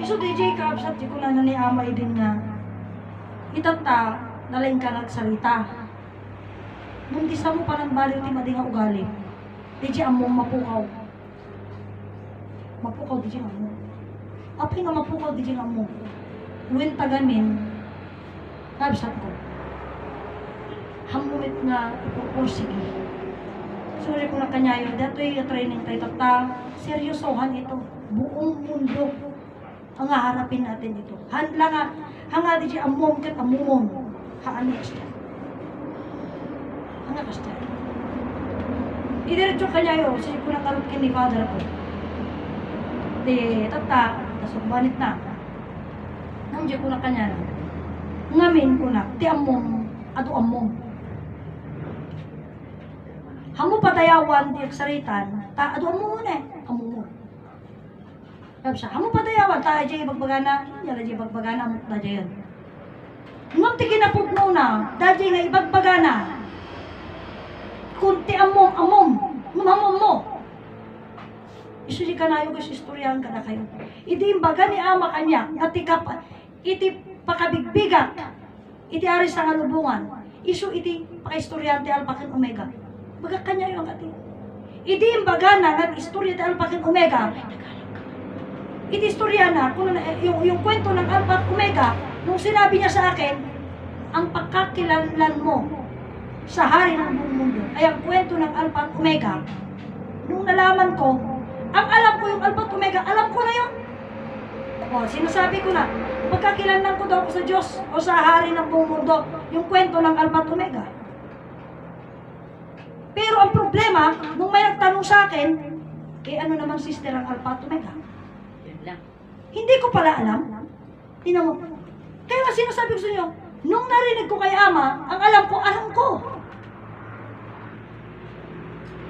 Iso DJ kaabsat di ko na naniamay din nga. Itata, nalain ka nagsalita. Nung di sa mo pa ng baliw ti madi nga ugali. DJ among mapukaw. Mapukaw DJ among. Apay nga mapukaw DJ among. Uwin tagamin, kaabsat ko. Hamumit nga ipupursigi. Sorry ko na kanyayo, dato'y training tayo tata. Seryosohan ito. Buong mundo ang haharapin natin ito. Handla nga, hanga di siya amom kat amumon. Haani kasya. Hanga kasya. Idiretso kanyayo, kasi ko na karot ni father ko. Di tata, tasugbanit na. Nandiyo ko na kanya. Ngamin ko na, ti amom, ato amom. Hamu patayawan di saritan, ta ado mo muna amu mo. Sabi siya, hamu patayawan ta aja ibagbagana, yala aja ibagbagana mo ta aja yun. Ngam ti kinapugno na, daji nga ibagbagana. Kunti amom, ngumamom mo. Isu di kanayo kasi istoryahan ka na kayo. Iti imbaga ni ama kanya, iti pakabigbiga, iti aris sa ngalubungan. Isu iti pakaistoryahan ti Alpha and Omega. Baga kanya yung kati. Idi imbaga na nag-istorya ng Alpha and Omega. Iti istorya na, yung kwento ng Alpha at Omega, nung sinabi niya sa akin, ang pagkakilanlan mo sa hari ng buong mundo, ay ang kwento ng Alpha at Omega. Nung nalaman ko, ang alam ko yung Alpha at Omega, alam ko na yun. O, sinasabi ko na, pagkakilanlan ko daw ko sa Diyos o sa hari ng buong mundo, yung kwento ng Alpha at Omega. Pero ang problema, nung may nagtanong sa akin, ano naman sister ang Alpha at Omega? Yun lang. Hindi ko pala alam. Tingnan mo. Kaya nga sinasabi ko sa inyo, nung narinig ko kay Ama, ang alam ko.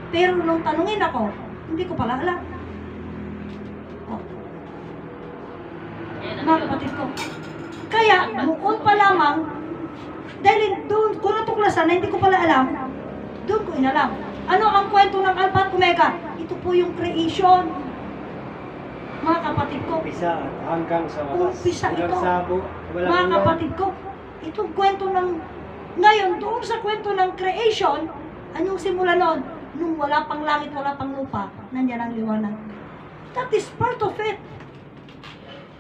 Pero nung tanungin ako, hindi ko pala alam. Oh. Mga kapatid ko. Kaya, noon pa lamang, dahil doon ko natuklasan na hindi ko pala alam, doon ko inalam. Ano ang kwento ng Alpha at Omega? Ito po yung creation. Mga kapatid ko. Umpisa hanggang sa wakas. Umpisa ito. Sabo, Mga kapatid ko. Itong kwento ng... Ngayon, doon sa kwento ng creation, anong simula noon? Nung wala pang langit, wala pang lupa, nandiyan ang liwanag. That is part of it.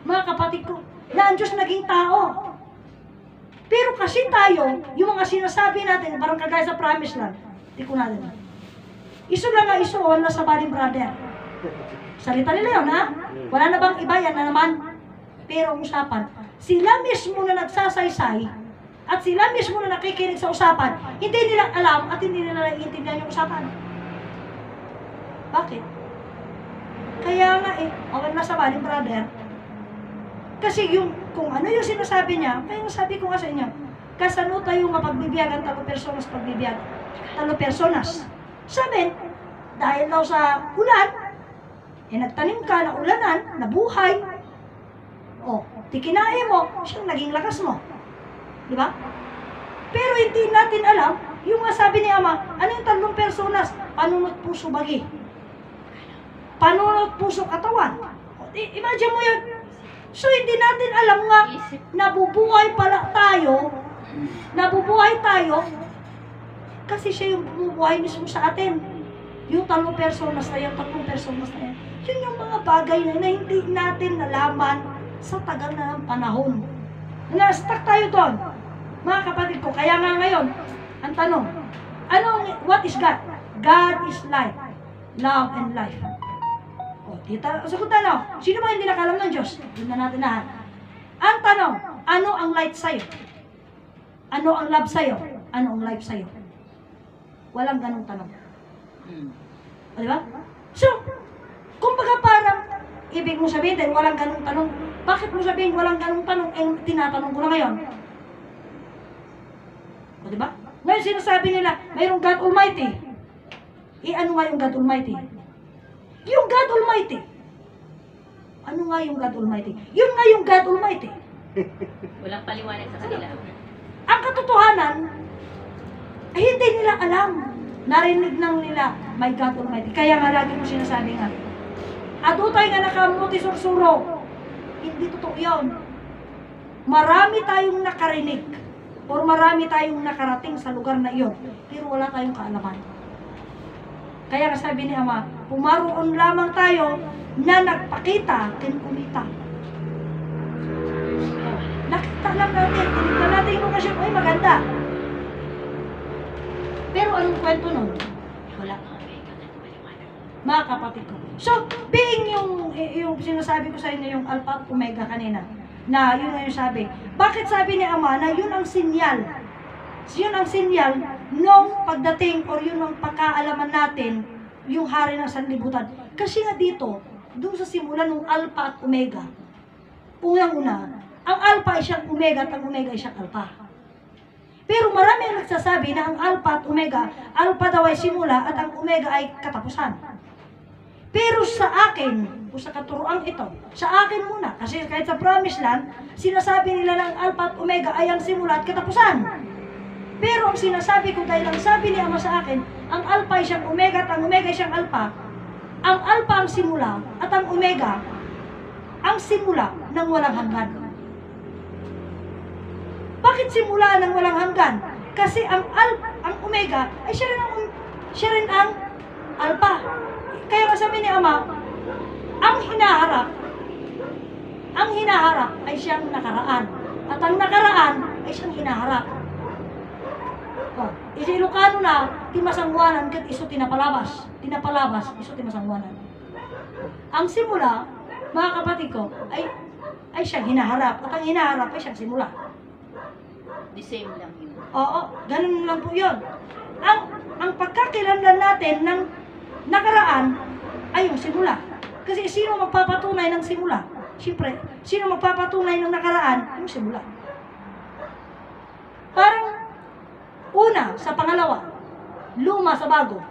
Mga kapatid ko, na ang Diyos naging tao. Pero kasi tayo, yung mga sinasabi natin, parang kagaya sa promise land, di ko natin. Iso lang nga iso, wala sa body brother. Salita nila yun, ha? Wala na bang iba yan na naman? Pero ang usapan, sila mismo na nagsasaysay, at sila mismo na nakikinig sa usapan, hindi nila alam at hindi nila naiintindihan yung usapan. Bakit? Kaya nga wala na sa body brother. Kasi yung, kung ano yung sinasabi niya, kaya yung sabi ko nga sa inyo, kasano tayo nga pagbibiyagan, talo personas pagbibiyagan. Talo personas. Sabi, dahil daw sa ulan, nagtanim ka na ulanan, nabuhay, tikinain mo, siyang naging lakas mo. Di ba? Pero hindi natin alam, yung nga sabi ni Ama, ano yung tatlong personas? Panunot puso bagi. Panunot puso katawan. Imagine mo yun. So, hindi natin alam nga, nabubuhay tayo, kasi siya yung bumubuhay mismo sa atin. Yung tatlong personas na yan, yun yung mga bagay na hindi natin nalaman sa tagal na ng panahon. Na-stuck tayo doon. Mga kapatid ko, kaya nga ngayon, ang tanong, what is God? God is life, love and life. Sagot na, sino ba hindi nakalam ng Diyos? Doon na natin lahat. Ang tanong, ano ang light sa'yo? Ano ang love sa'yo? Ano ang life sa'yo? Walang ganong tanong. O, diba? So, kumbaga parang, ibig mo sabihin dahil walang ganong tanong, bakit mo sabihin walang ganong tanong, tinatanong ko na ngayon? O, diba? Ngayon sinasabi nila, mayroong God Almighty. Ano nga yung God Almighty? Yung God Almighty. Ano nga yung God Almighty? Yun nga yung God Almighty. Walang paliwanag sa kanila. Ang katotohanan, ay hindi nila alam. Narinig lang nila, my God Almighty. Kaya nga lagi mo sinasabi nga, adutay nga nakamuti sursuro. Hindi totoo yun. Marami tayong nakarinig or marami tayong nakarating sa lugar na iyon, pero wala tayong kaalaman. Kaya sabi ni Ama, pumaroon lamang tayo na nagpakita, kinumita. Nakita lang natin, tinignan natin yung lokasyon, ay maganda. Pero anong kwento nun? Wala. Mga kapatid ko. So, being yung sinasabi ko sa inyo, yung Alpha at Omega kanina, na yun ang sabi. Bakit sabi ni Ama na yun ang sinyal? Yun ang sinyal nung pagdating or yun ang pagkaalaman natin yung hari ng sanlibutan. Kasi nga dito, doon sa simula ng Alpha at Omega, unang-una, ang Alpha ay siyang Omega at ang Omega ay siyang Alpha. Pero marami ang nagsasabi na ang Alpha at Omega, Alpha daw ay simula at ang Omega ay katapusan. Pero sa akin, o sa katuroang ito, sa akin muna, kasi kahit sa Promised Land, sinasabi nila na ang Alpha at Omega ay ang simula at katapusan. Pero ang sinasabi ko dahil ang sabi ni Ama sa akin, ang Alpha ay siyang Omega at ang Omega ay siyang Alpha. Ang Alpha ang simula at ang Omega ang simula ng walang hanggan. Bakit simula ng walang hanggan? Kasi ang Omega ay siya rin ang Alpha. Kaya sabi ni Ama, ang hinaharap ay siyang nakaraan. At ang nakaraan ay siyang hinaharap. Isi Ilocano na, timasangwanan kat iso tinapalabas. Tinapalabas, iso timasangwanan. Ang simula, mga kapatid ko, ay siyang hinaharap. At ang hinaharap ay siyang simula. The same lang yun. Oo, ganun lang po yun. Ang pagkakilanlan natin ng nakaraan ay yung simula. Kasi sino magpapatunay ng simula? Siyempre, sino magpapatunay ng nakaraan? Yung simula. Parang una sa pangalawa, luma sa bago.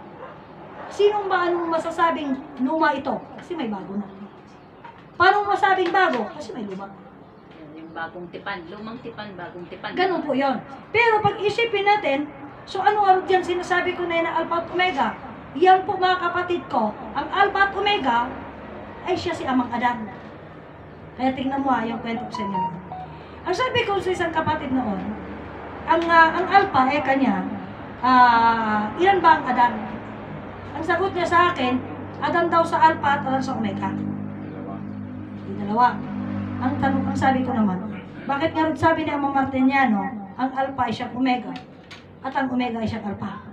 Sino ba anong masasabing luma ito? Kasi may bago na. Paano masabing bago? Kasi may luma. Yung bagong tipan. Lumang tipan, bagong tipan. Ganun po yun. Pero pag isipin natin, so ano dyan sinasabi ko na yun na Alpha at Omega? Yan po mga kapatid ko, ang Alpha at Omega ay siya si Amang Adan. Kaya tingnan mo yung kwento ko sa inyo. Ang sabi ko sa isang kapatid noon, ang Alpha ay kanya, ilan ba ang Adan? Ang sagot niya sa akin, Adan daw sa Alpha at Adan sa Omega. Dalawa. Ang sabi ko naman, bakit nga rin sabi ni Amang Martiniano, ang Alpha ay siyang Omega at ang Omega ay siyang Alpha?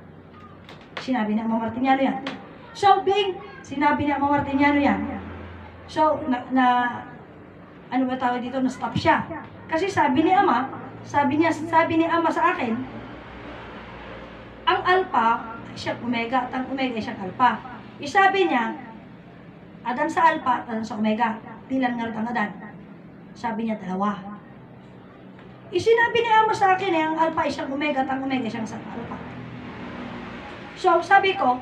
Sinabi ni Amang Martiniano yan. So, sinabi ni Amang Martiniano yan. So, ano ba tawag dito? Na-stop siya. Kasi sabi ni Ama sa akin, ang Alpha ay siyang Omega at ang Omega ay siyang Alpha. Isabi niya, Adan sa Alpha at Adan sa Omega. Tilan nga ang Adan. Sabi niya, dalawa. Isinabi ni Ama sa akin ang Alpha ay siyang Omega at ang Omega ay siyang Alpha. So, sabi ko,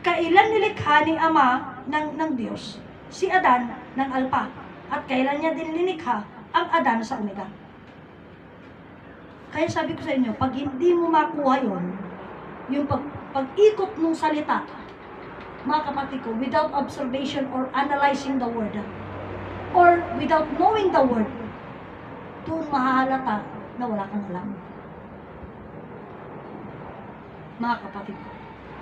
kailan nilikha ni Ama ng Diyos si Adan ng Alpha? At kailan niya din nilikha ang Adan sa Omega? Kaya sabi ko sa inyo, pag hindi mo makuha yun, yung pag-ikot ng salita, mga kapatid ko, without observation or analyzing the word, or without knowing the word, doon mahahalata na wala kang alam. Mga kapatid ko.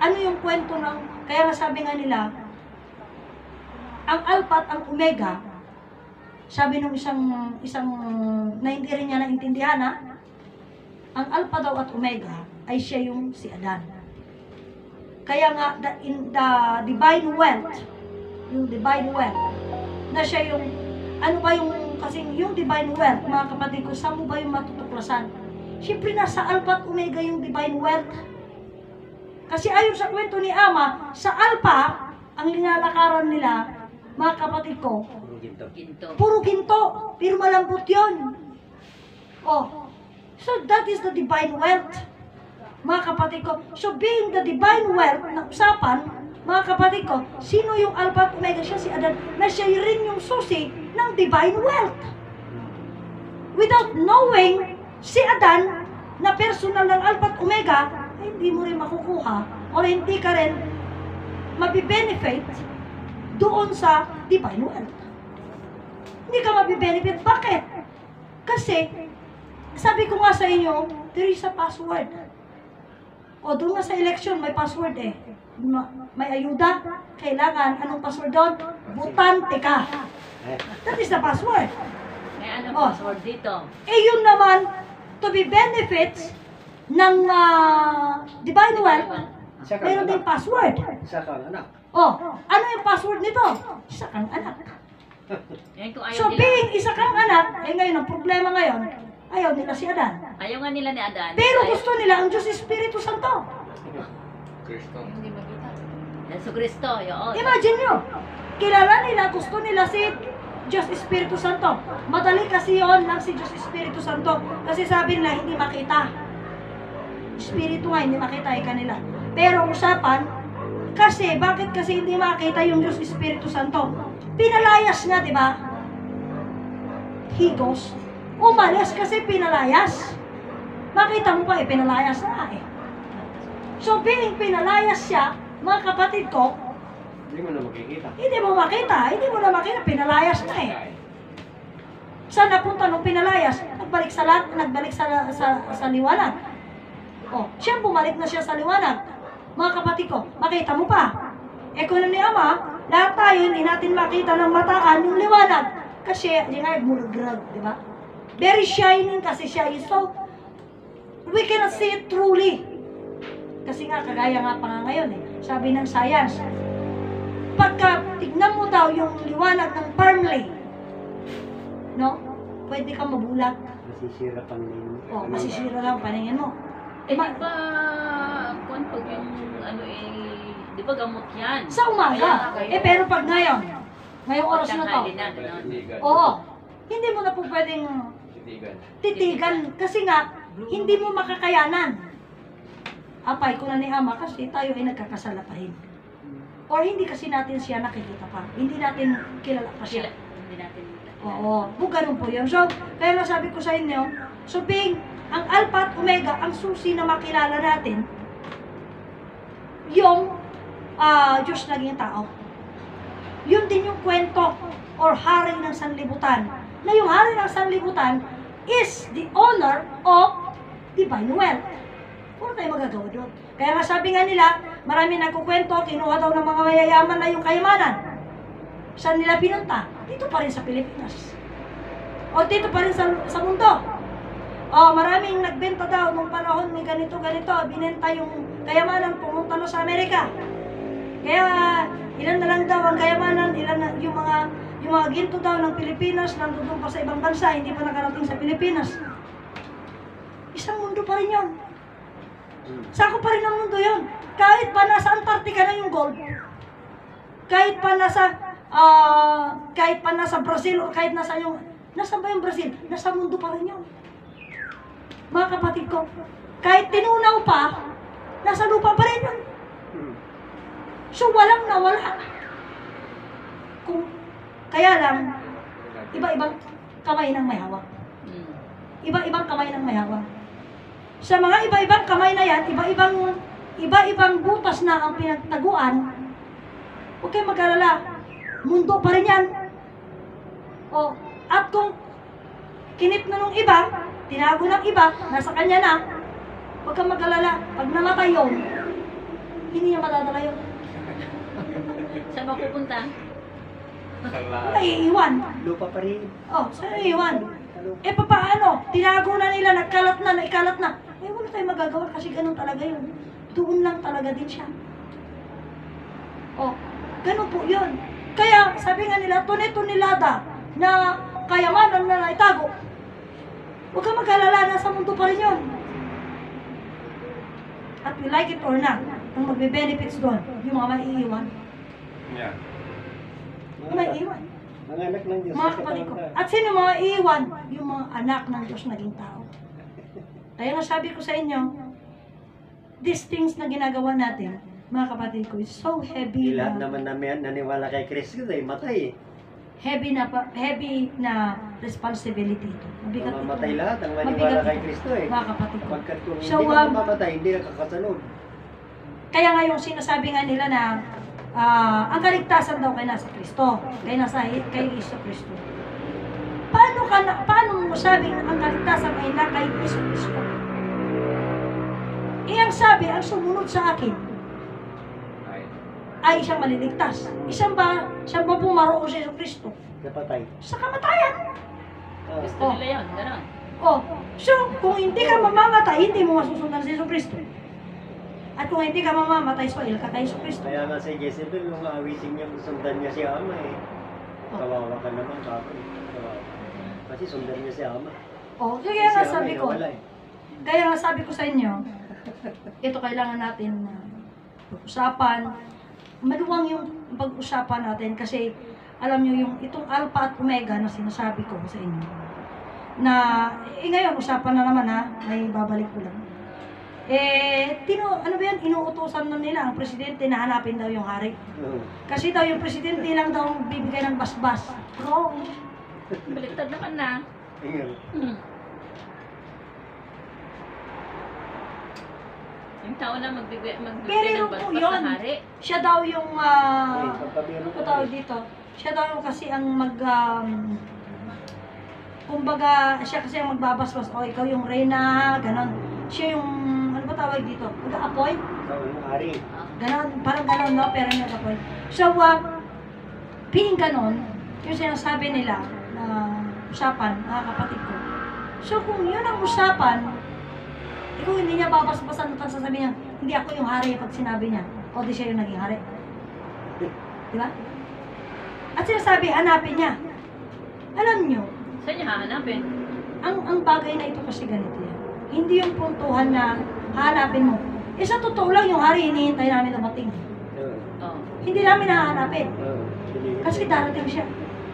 Ano yung kwento ng, kaya nga sabi nga nila, ang Alpha at ang Omega, sabi nung isang na hindi rin niya naintindihan ang Alpha daw at Omega ay siya yung si Adan. Kaya nga, in the divine wealth, yung divine wealth, na siya yung, ano ba yung, kasing yung divine wealth, mga kapatid ko, saan mo ba yung matutuklasan? Siyempre, nasa Alpha at Omega yung divine wealth. Kasi ayon sa kwento ni Ama, sa Alpha, ang linalakaran nila, mga kapatid ko, Ginto. puro ginto, pero malambot yun. Oh, so that is the divine wealth, mga kapatid ko. So being the divine wealth na usapan, mga kapatid ko, sino yung Alpha at Omega? Siya si Adan, na siya rin yung susi ng divine wealth. Without knowing si Adan na personal ng Alpha at Omega, hindi mo rin makukuha o hindi ka rin mabibenefit doon sa divine wealth. Hindi ka mabibenefit. Bakit? Kasi, sabi ko nga sa inyo, there is a password. O, doon nga sa election, may password eh. May ayuda. Kailangan, anong password doon? Butante ka. That is the password. May ano Oh. password dito? Eh, yun naman, to be benefits ng Divine Wealth, Isa kang mayroon din anak. password. Isa kang anak. Oh, ano yung password nito? Isa kang anak. Yan kung ayaw So, nila. being isa kang anak, eh ngayon, ang problema ngayon, ayaw nila si Adan. Ayaw nga nila ni Adan. Pero Ayaw- gusto nila ang Diyos Espiritu Santo. Yesu Cristo, yun. Imagine nyo, kilala nila, gusto nila si Diyos Espiritu Santo. Madali kasi yon lang si Diyos Espiritu Santo. Kasi sabi nila, hindi makita. Espiritu nga, hindi makita ay kanila. Pero usapan, kasi, bakit kasi hindi makita yung Diyos Espiritu Santo? Pinalayas nga, di ba? Higos. Umalis kasi pinalayas. Makita mo pa eh, pinalayas na eh. So, being pinalayas siya, mga kapatid ko, Hindi mo na makikita. hindi mo makita, pinalayas na eh. Saan napunta nung pinalayas? Nagbalik sa liwanag. Oh, siya bumalik na siya sa liwanag. Mga kapatid ko, makita mo pa. Eh kung ni Ama, lahat tayo hindi natin makita ng mataan yung liwanag. Kasi, yung nga, mulagrag, di ba? Very shining kasi siya. So, we cannot see it truly. Kasi nga, kagaya nga pa nga ngayon eh. Sabi ng science, pagka tignan mo daw yung liwanag ng firmly, no? Pwede kang mabulag. Masisira pang name. O, masisira lang ang paningin mo. Eh, di ba, kung pag yung, ano di ba gamot yan? Sa umaga. Kaya, Eh, pero pag ngayong oras na to, tanghali na, gano'n. oo, hindi mo na po pwedeng titigan. Kasi nga, hindi mo makakayanan. Apay ko na ni Ama kasi tayo ay nagkakasala pa rin. Or hindi kasi natin siya nakikita pa. Hindi natin kilala pa siya. Hindi natin. Oo, ganun po yun. So, kaya nga sabi ko sa inyo, so being ang Alpha at Omega, ang susi na makilala natin, yung Diyos naging tao. Yun din yung kwento or hari ng sanlibutan. Na yung hari ng sanlibutan is the owner of divine wealth. Puro tayo magagawa doon. Kaya nga sabi nga nila, marami nagkukwento, kinuha daw ng mga mayayaman na yung kayamanan. Saan nila pinunta? Dito pa rin sa Pilipinas. O dito pa rin sa mundo. O maraming nagbenta daw nung panahon ni ganito, binenta yung kayamanan, pumunta na sa Amerika. Kaya ilan na lang daw ang kayamanan, ilan na, yung mga ginto daw ng Pilipinas, nandun pa sa ibang bansa, hindi pa nakarating sa Pilipinas. Isang mundo pa rin yun. Sako pa rin ang mundo yun. Kahit pa nasa Antarctica na yung gold, kahit pa nasa Brazil, o kahit nasa ba yung Brazil? Nasa mundo pa rin yun. Mga kapatid ko, kahit tinunaw pa, nasa lupa pa rin yun. So, walang nawala. Kaya lang, iba-ibang kamay ng may hawak. Iba-ibang kamay ng may hawak. Sa mga iba-ibang kamay na yan, iba-ibang butas na ang pinagtaguan, huwag kayong mag-alala. Mundo pa rin yan. O, at kung kinip na nung iba, tinago ng iba, nasa kanya na, huwag kang mag-alala. Pag namatay yun, hindi niya madadala yun. Saan ba pupunta? Naiiwan. Lupa pa rin. Oh, saan naiiwan? Eh, paano? Tinago na nila, naikalat na. Eh, wala tayong magagawa kasi ganun talaga yun. Doon lang talaga din siya. Oh, ganun po yun. Kaya, sabi nga nila, tune-tunilada na kayamanan na naitago. Huwag kang mag-alala, nasa mundo pa rin yun. At we like it or not, ang magbe-benefits doon, yung mga maiiwan. Yeah. Yung maiiwan. Mga anak ng Diyos. Mga kapatid ko. At sino mga iiwan? Yung mga anak ng Diyos naging tao. Kaya nga sabi ko sa inyo, these things na ginagawa natin, mga kapatid ko, is so heavy Lahat na, naman namin naniwala kay Kristo ay matay. heavy na responsibility ito. Mabigat ito. Mamamatay lahat ang Mabigat maniwala ito, kay Kristo eh. mga kapatid ko. Pagkat kung So, hindi ka mamamatay, hindi ka kakasunod. Kaya nga yung sinasabi nga nila na ang kaligtasan daw kay nasa Kristo, kay Iso Kristo. paano mo sabing ang kaligtasan ay na kay Kristo? Ang sabi, ang sumunod sa akin ay isang maliligtas. Siyang ba pumaroon sa Kristo? Napatay. Sa kamatayan. Gusto Oh. nila yun, gano'n. Oh, so kung hindi ka mamamatay, hindi mo masusundan si Kristo. At kung hindi ka mamamatay, so il ka kay Kristo. Kaya nga si Jezebel, nung awisin niya, sundan niya si Ama eh. Oh. Kawawa ka naman, kako. Kawawa. Kasi sundan niya si Ama. Oh, so kaya nga Si Ama sabi eh, ko, nawala eh. kaya nga sabi ko sa inyo, ito kailangan natin na pag-usapan. Maluwang yung pag-usapan natin kasi alam nyo yung itong alpha at omega na sinasabi ko sa inyo. Na, ngayon, usapan na naman ha, may babalik ko lang. Ano ba yan, inuutosan na nila ang presidente na hanapin daw yung hari. Oo. Kasi daw yung presidente lang daw bibigay ng basbas. Wrong. Baliktad naman na. Ayun. Yung tao na magbibigay Pero ng po basbas yun. sa hari. Siya daw yung, Pagpabiro ano tawag dito? Siya daw yung kasi ang kumbaga, siya kasi ang magbabasbas. O, ikaw yung reyna, ganon. Siya yung, ano ba tawag dito? Mag-appoint? Ikaw yung hari. Ganon, parang ganon, no? Pero nag-appoint. So, being ganon, yung sinasabi nila na usapan, mga kapatid ko. So, kung yun ang usapan, kung hindi niya babasbasan at sasabihin niya, hindi ako yung hari pag sinabi niya, o di siya yung naging hari. Di ba? At sinasabi, hanapin niya. Alam niyo, Saan niya hahanapin? ang bagay na ito kasi ganito yan. Hindi yung puntuhan na hahanapin mo. Sa totoo lang, yung hari hinihintay namin dumating. Oo. Oh. Hindi namin hahanapin. Oo. Kasi darating siya.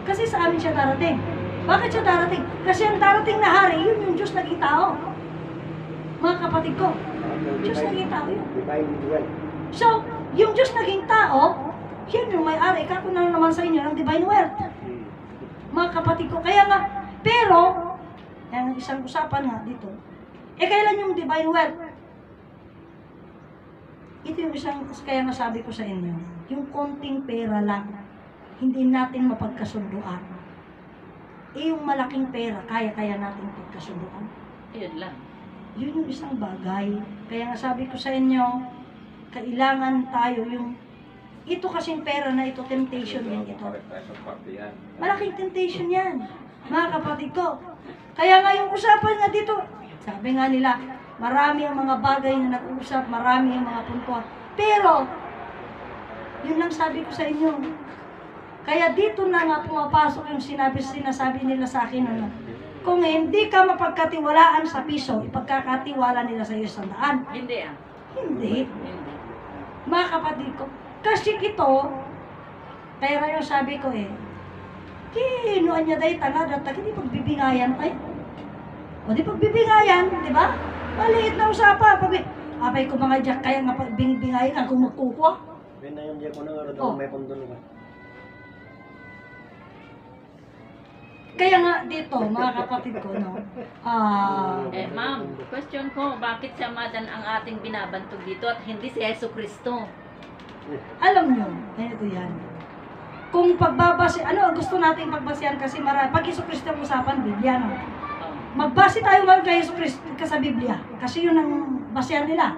Kasi sa amin siya darating. Bakit siya darating? Kasi ang darating na hari, yun yung Diyos naging tao. Mga kapatid ko, Diyos naging tao yun. Divine will. So, yung Diyos naging tao, yun yung may-ari. Kako na naman sa inyo ng divine wealth. Mga kapatid ko. Kaya nga, pero, yan ang isang usapan nga dito. Kailan yung divine wealth? Ito yung isang, kaya nga sabi ko sa inyo, yung konting pera lang, hindi natin mapagkasunduan. Yung malaking pera, kaya natin pagkasunduan. Ayun lang. Yun yung isang bagay. Kaya nga sabi ko sa inyo, kailangan tayo yung, ito kasing pera na ito, temptation yan ito. Malaking temptation yan, mga kapatid ko. Kaya nga yung usapan nga dito, sabi nga nila, marami ang mga bagay na nag-uusap, marami ang mga puntuan. Pero, yun lang sabi ko sa inyo. Kaya dito na nga pumapasok yung sinasabi nila sa akin, ano, kung hindi ka mapagkatiwalaan sa piso, ipagkakatiwala nila sa iyo 100. Hindi ah. Hindi. Hindi. Mga kapatid ko, kasi ito, kaya nga yung sabi ko kinuan niya dahi tanga, dati di pagbibingayan, o di pagbibingayan, di ba? Maliit na usapan, apay ko mga jack, kaya nga pagbingayan, ang kung magkukuha. Yan na yung diya ko na nga Oh. may pundulo ka. Kaya nga dito, mga kapatid ko, no, Ma'am, question ko, bakit siya madan ang ating binabantog dito at hindi si Yesu Kristo? alam nyo, ganito yan. Kung pagbabase, ano ang gusto nating pagbasihan kasi pag Yesu Kristo ang usapan, Biblia, no? Oh. Magbase tayo ngayon kay Yesu Kristo sa Biblia. Kasi yun ang basehan nila.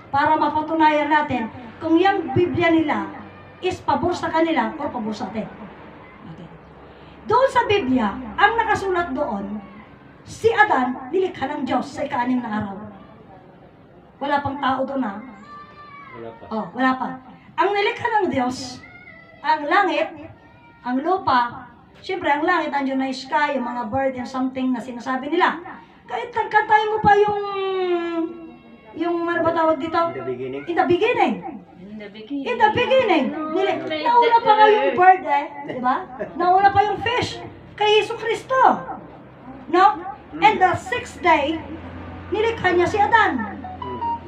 Para mapatunayan natin kung yung Biblia nila is pabor sa kanila o pabor sa atin. Okay. Doon sa Biblia, ang nakasulat doon, si Adan, nilikha ng Diyos sa ika-6 na araw. Wala pang tao doon ha. Wala pa. Oh, wala pa. Ang nilikha ng Diyos, ang langit, ang lupa, siyempre ang langit, andyan na sky, yung mga bird and something na sinasabi nila. Kahit nagkantay mo pa yung ano ba tawag dito? In the beginning. In the beginning. In the beginning. In the beginning. Nauna pa nga yung bird di ba? Nauna pa yung fish kay Yesu Kristo. No? And the 6th day, nilikha niya si Adan.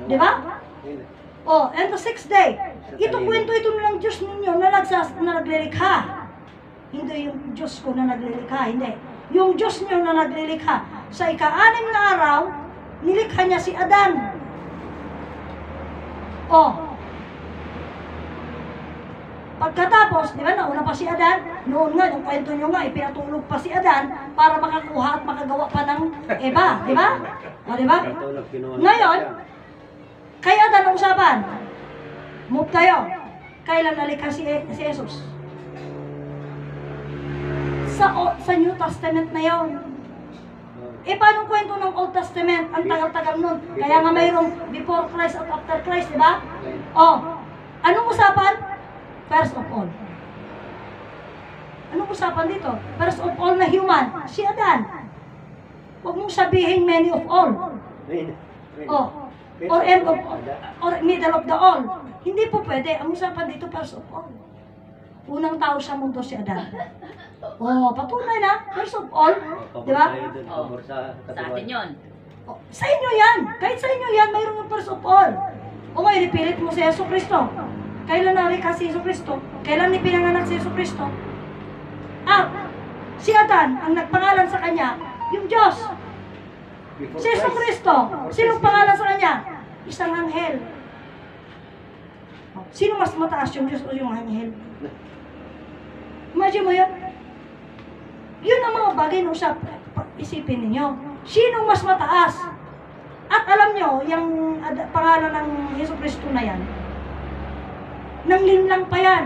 Di ba? Yun. Oh, and the 6th day. Ito kwento ito ng Diyos ninyo na naglilikha. Hindi yung Diyos ko na naglilikha, hindi. Yung Diyos niyo na naglilikha. Sa ika-6 na araw, nilikha niya si Adan. Oh. Pagkatapos, di ba, nauna pa si Adan, noon nga, yung kwento nyo nga, pinatulog pa si Adan para makakuha at makagawa pa ng Eva, di ba? O, di ba? Katulog, kinuha niya Ngayon, siya. kay Adan ang usapan. Move tayo. Kailan nalikas si Jesus? Sa New Testament na yon. Eh, paano kwento ng Old Testament? Ang tagal-tagal nun. Kaya nga mayroong before Christ at after Christ, di ba? Oh, anong usapan? First of all. Anong usapan dito? First of all na human, si Adan. Huwag mong sabihin many of all. Wait. Oh, or end of all, or middle of the all. Hindi po pwede. Ang usapan dito, first of all. Unang tao sa mundo si Adan. Oh, patunay na, first of all. Di ba? Pabor sa Sa atin yun. Oh, sa inyo yan. Kahit sa inyo yan, mayroon yung first of all. O ngayon, ipilit mo si Yesu Cristo. Kailan narikas si Yesu Cristo? Kailan ipinanganak si Yesu Cristo? At si Adan, ang nagpangalan sa kanya, yung Diyos. Si Yesu Cristo, sinong pangalan sa kanya? Isang anghel. Oh, sino mas mataas, yung Diyos o yung anghel? Imagine mo yun? Yun ang mga bagay na isipin ninyo. Sinong mas mataas? At alam nyo, yung pangalan ng Yesu Cristo na yan, nanglinlang pa yan.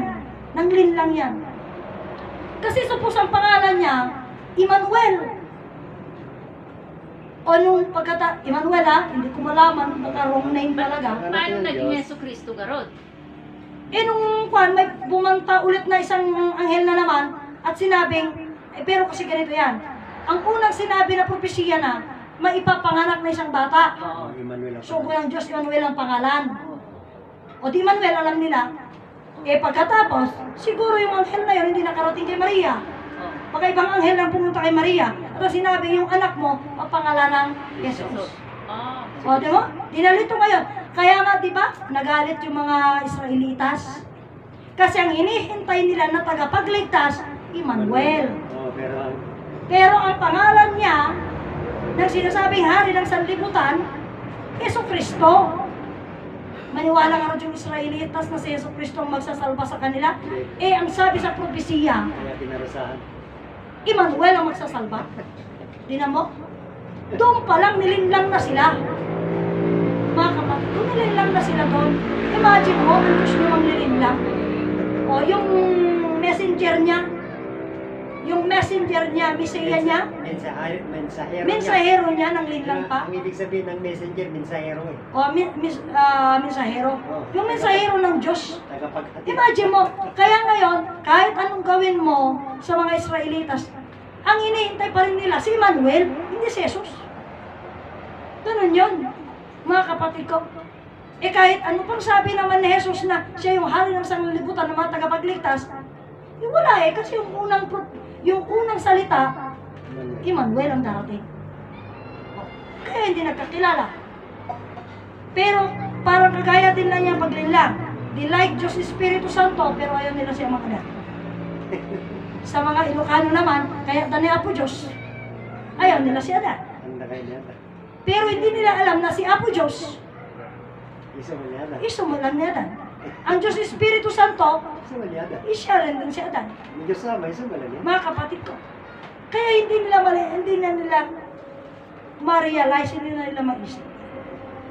Nanglinlang yan. Kasi suppose ang pangalan niya, Emmanuel. O nung Emmanuel ha, hindi ko malaman, baka wrong name talaga. Paano naging Yesu Cristo garod? Eh nung may bumanta ulit na isang anghel na naman at sinabing, pero kasi ganito yan. Ang unang sinabi na propesya na, maipapanganak na isang bata. Emmanuel. So ng Diyos, Emmanuel ang pangalan. O di Emmanuel, alam nila. Eh pagkatapos, siguro yung anghel na yun hindi nakarating kay Maria. Baka ibang anghel ang pumunta kay Maria. At sinabi, yung anak mo, papangalan ng Jesus. O, di ba? Dinalito ngayon. Kaya nga, di ba, nagalit yung mga Israelitas. Kasi ang hinihintay nila na tagapagligtas, Emmanuel. Pero ang pangalan niya, ng sinasabing hari ng sanlibutan, Yesu Cristo. Maniwala nga rin yung Israelitas na si Yesu Cristo ang magsasalba sa kanila. Eh, ang sabi sa propesiya, Kaya pinarusahan. Emmanuel ang magsasalba. Tingnan mo? Doon pa lang nilinlang na sila. Mga kapatid, doon nilinlang na sila doon. Imagine mo, ang Diyos namang nilinlang. O yung messenger niya, Mesiya niya, mensahero niya, nang linlang pa. Ang ibig sabihin ng messenger, mensahero eh. O, mensahero. Yung mensahero ng Diyos. Tagapaghatid. Imagine mo, kaya ngayon, kahit anong gawin mo sa mga Israelitas, ang hinihintay pa rin nila si Emmanuel, hindi si Jesus. Ganun yun, mga kapatid ko. Eh kahit ano pang sabi naman ni Jesus na siya yung hari ng sanglibutan ng mga tagapagligtas, wala eh, kasi yung unang salita, Emmanuel ang darating. Kaya hindi nagkakilala. Pero parang kagaya din lang niya paglinlang. Di like Diyos Espiritu Santo, pero ayaw nila siya makagat. Sa mga Ilocano naman, kaya Dani Apo Diyos, ayaw nila siya na. Pero hindi nila alam na si Apo Diyos, isumalan niya dan. Ang Diyos Espiritu Santo, isya rin din siya dan. Mga kapatid ko. Kaya hindi na nila ma-realize, hindi na nila ma-isip.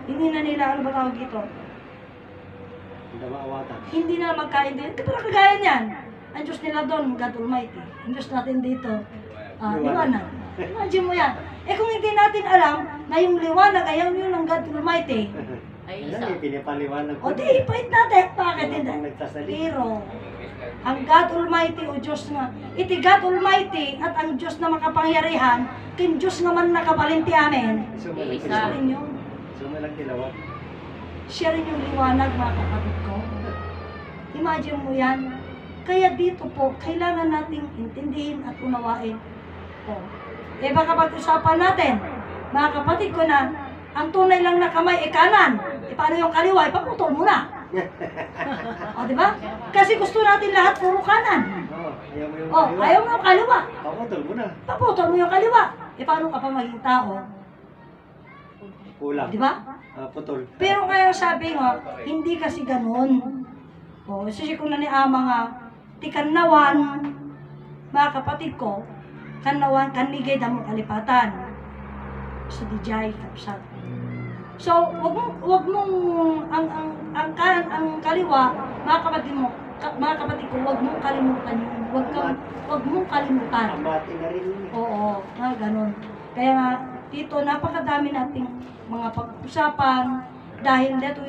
Hindi na nila, ano ba tawag dito? Hindi na magkaintindihan. Pero kagaya niyan, ang Diyos nila doon, God Almighty. Ang Diyos natin dito, liwanag. Imagine mo yan. Eh kung hindi natin alam na yung liwanag ay yun ng God Almighty, Ay, Alam, isa. pinapaliwanag ko. o di, ipait natin. Bakit Wala hindi? pang nagsasalita. Pero, ang God Almighty o Diyos nga, iti God Almighty at ang Diyos na makapangyarihan, kin Diyos naman nakabalinti amin, Sumalang Isa. siya rin yun. Sumalang tilawag. Siya rin yung liwanag, mga kapatid ko. Imagine mo yan. Kaya dito po, kailangan nating intindihin at unawain. O, eh baka pag-usapan natin, mga kapatid ko na, ang tunay lang na kamay ay kanan. E paano yung kaliwa? Ipaputol mo na. O, di ba? Kasi gusto natin lahat puro kanan. Ayaw mo yung O, ayaw mo yung kaliwa. Paputol mo na. Paputol mo yung kaliwa. E paano ka pa maging tao? Kulang. Di ba? Putol. Pero kaya sabi nga, hindi kasi ganun. O, sisi ko na ni ama nga, ti kannawan, mga kapatid ko, kannawan, kanmigay damo kalipatan. So, di jay, kapsat. So, wag mong, ang kaliwa, mga kapatid ko, wag mong kalimutan yun. Wag mong kalimutan. Amati na rin yun. Oo, nga ganun. Kaya nga, dito, napakadami nating mga pag-usapan, dahil dito,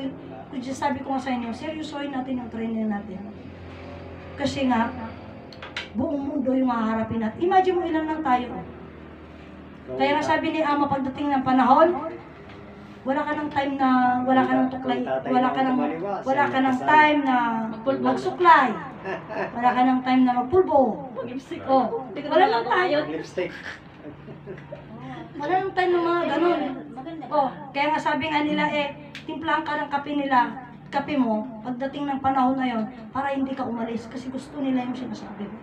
sabi ko nga sa inyo, seryosohin natin yung training natin. Kasi nga, buong mundo yung haharapin natin. Imagine mo ilan lang tayo. Kaya nga sabi ni Ama, pagdating ng panahon, wala ka ng time na, wala ka ng tuklay, wala ka ng time na magsuklay. Wala ka ng time na magpulbo. Oh, wala ng time. Lipstick. Wala ng time ng mga ganun. Oh, kaya nga sabi nga nila timplahan ka ng kape mo, pagdating ng panahon na yon, para hindi ka umalis kasi gusto nila yung sinasabi mo.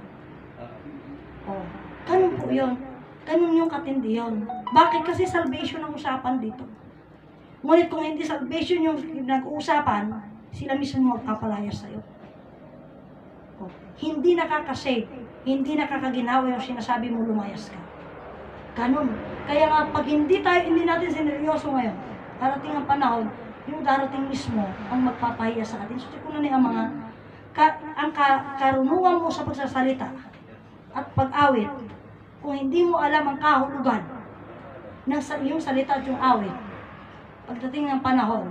Oh, ganun po yun. Ganun yung katindi yun. Bakit? Kasi salvation ang usapan dito. Ngunit kung hindi salvation yung nag-uusapan, sila mismo magpapalayas sa'yo. Oh, hindi nakakasave, hindi nakakaginawa yung sinasabi mo, lumayas ka. Ganun. Kaya nga, pag hindi natin sineryoso ngayon, darating ang panahon, yung darating mismo ang magpapahiya sa atin. So, kung ano ang mga, ang karunungan mo sa pagsasalita at pag-awit, kung hindi mo alam ang kahulugan ng yung salita at yung awit, pagdating ng panahon,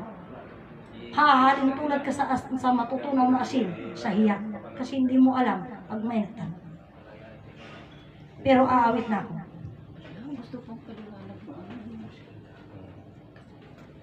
hahalin tulad ka sa matutunaw na asin, sa hiya. Kasi hindi mo alam pag may nagtanong. Pero aawit na ako.